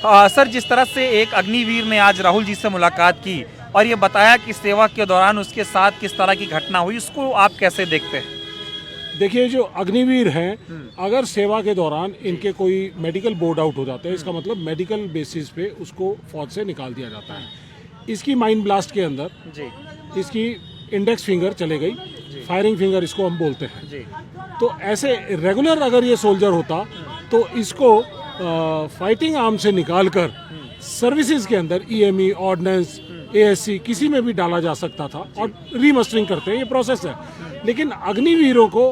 Sir, जिस तरह से एक अग्निवीर ने आज राहुल जी से मुलाकात की और ये बताया कि सेवा के दौरान उसके साथ किस तरह की घटना हुई, उसको आप कैसे देखते हैं? देखिए, जो अग्निवीर हैं, अगर सेवा के दौरान इनके कोई मेडिकल बोर्ड आउट हो जाते हैं, इसका मतलब मेडिकल बेसिस पे उसको फौज से निकाल दिया जाता है। इसकी माइंड ब्लास्ट के अंदर जी इसकी इंडेक्स फिंगर चले गई, फायरिंग फिंगर इसको हम बोलते हैं। जी तो ऐसे रेगुलर अगर ये सोल्जर होता तो इसको फाइटिंग आर्म से निकालकर सर्विसेज के अंदर ईएमई, ऑर्डिनेंस, एएससी किसी में भी डाला जा सकता था और रीमस्टरिंग करते हैं, ये प्रोसेस है। लेकिन अग्निवीरों को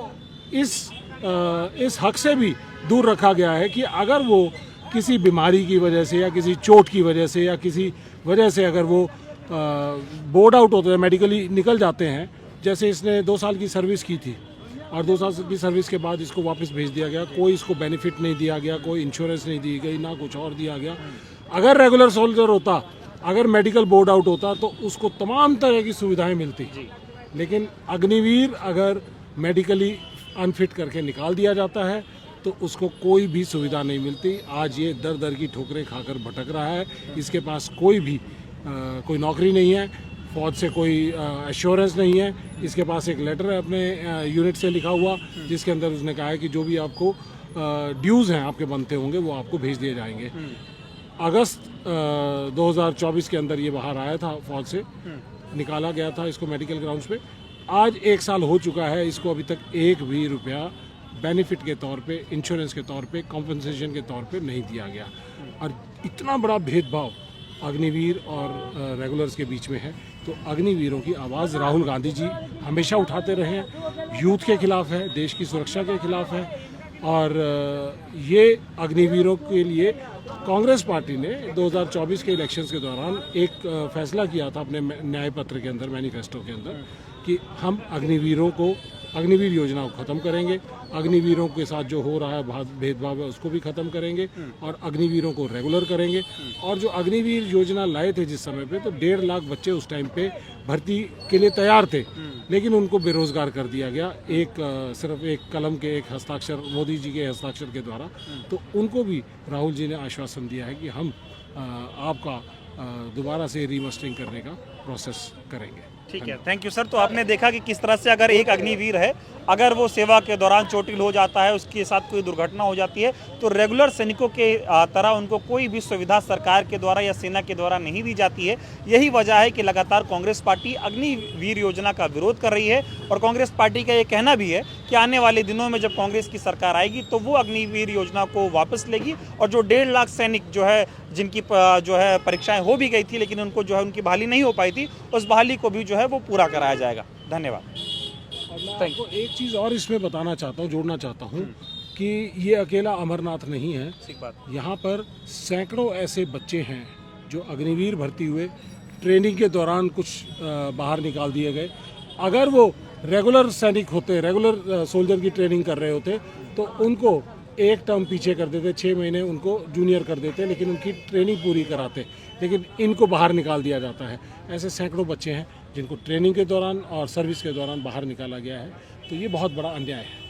इस हक से भी दूर रखा गया है कि अगर वो किसी बीमारी की वजह से या किसी चोट की वजह से या किसी वजह से अगर वो बोर्ड आउट होते हैं, मेडिकली निकल जाते हैं, जैसे इसने 2 साल की सर्विस की थी और 2 साल की सर्विस के बाद इसको वापस भेज दिया गया, कोई इसको बेनिफिट नहीं दिया गया, कोई इंश्योरेंस नहीं दी गई, ना कुछ और दिया गया। अगर रेगुलर सोल्जर होता, अगर मेडिकल बोर्ड आउट होता तो उसको तमाम तरह की सुविधाएं मिलती। लेकिन अग्निवीर अगर मेडिकली अनफिट करके निकाल दिया जाता है तो उसको कोई भी सुविधा नहीं मिलती। आज ये दर दर की ठोकरें खाकर भटक रहा है। इसके पास कोई नौकरी नहीं है, फौज से कोई एश्योरेंस नहीं है। इसके पास एक लेटर है अपने यूनिट से लिखा हुआ, जिसके अंदर उसने कहा है कि जो भी आपको ड्यूज़ हैं आपके बनते होंगे वो आपको भेज दिए जाएंगे। अगस्त 2024 के अंदर ये बाहर आया था, फौज से निकाला गया था इसको मेडिकल ग्राउंड्स पे। आज 1 साल हो चुका है, इसको अभी तक 1 भी रुपया बेनिफिट के तौर पे, इंश्योरेंस के तौर पे, कॉम्पनसेशन के तौर पे नहीं दिया गया। और इतना बड़ा भेदभाव अग्निवीर और रेगुलर्स के बीच में है। तो अग्निवीरों की आवाज़ राहुल गांधी जी हमेशा उठाते रहे हैं, यूथ के खिलाफ है, देश की सुरक्षा के खिलाफ है। और ये अग्निवीरों के लिए कांग्रेस पार्टी ने 2024 के इलेक्शंस के दौरान एक फैसला किया था अपने न्याय पत्र के अंदर, मैनिफेस्टो के अंदर, कि हम अग्निवीर योजना को ख़त्म करेंगे, अग्निवीरों के साथ जो हो रहा है भेदभाव है उसको भी ख़त्म करेंगे और अग्निवीरों को रेगुलर करेंगे। और जो अग्निवीर योजना लाए थे जिस समय पे, तो 1.5 लाख बच्चे उस टाइम पे भर्ती के लिए तैयार थे, लेकिन उनको बेरोजगार कर दिया गया सिर्फ एक कलम के एक हस्ताक्षर, मोदी जी के हस्ताक्षर के द्वारा। तो उनको भी राहुल जी ने आश्वासन दिया है कि हम आपका दोबारा से रीमस्टरिंग करने का प्रोसेस करेंगे। ठीक है, थैंक यू सर। तो आपने देखा कि किस तरह से अगर एक अग्निवीर है, अगर वो सेवा के दौरान चोटिल हो जाता है, उसके साथ कोई दुर्घटना हो जाती है, तो रेगुलर सैनिकों के तरह उनको कोई भी सुविधा सरकार के द्वारा या सेना के द्वारा नहीं दी जाती है। यही वजह है कि लगातार कांग्रेस पार्टी अग्निवीर योजना का विरोध कर रही है और कांग्रेस पार्टी का ये कहना भी है कि आने वाले दिनों में जब कांग्रेस की सरकार आएगी तो वो अग्निवीर योजना को वापस लेगी और जो 1.5 लाख सैनिक जो है, जिनकी जो है परीक्षाएं हो भी गई थी लेकिन उनको जो है उनकी बहाली नहीं हो पाई थी, उस बहाली को भी जो है वो पूरा कराया जाएगा। धन्यवाद। और मैं आपको एक चीज़ और इसमें बताना चाहता हूँ, जोड़ना चाहता हूँ कि ये अकेला अमरनाथ नहीं है। ठीक बात। यहाँ पर सैकड़ों ऐसे बच्चे हैं जो अग्निवीर भर्ती हुए, ट्रेनिंग के दौरान कुछ बाहर निकाल दिए गए। अगर वो रेगुलर सैनिक होते, रेगुलर सोल्जर की ट्रेनिंग कर रहे होते, तो उनको एक टर्म पीछे कर देते, 6 महीने उनको जूनियर कर देते, लेकिन उनकी ट्रेनिंग पूरी कराते। लेकिन इनको बाहर निकाल दिया जाता है। ऐसे सैकड़ों बच्चे हैं जिनको ट्रेनिंग के दौरान और सर्विस के दौरान बाहर निकाला गया है। तो ये बहुत बड़ा अन्याय है।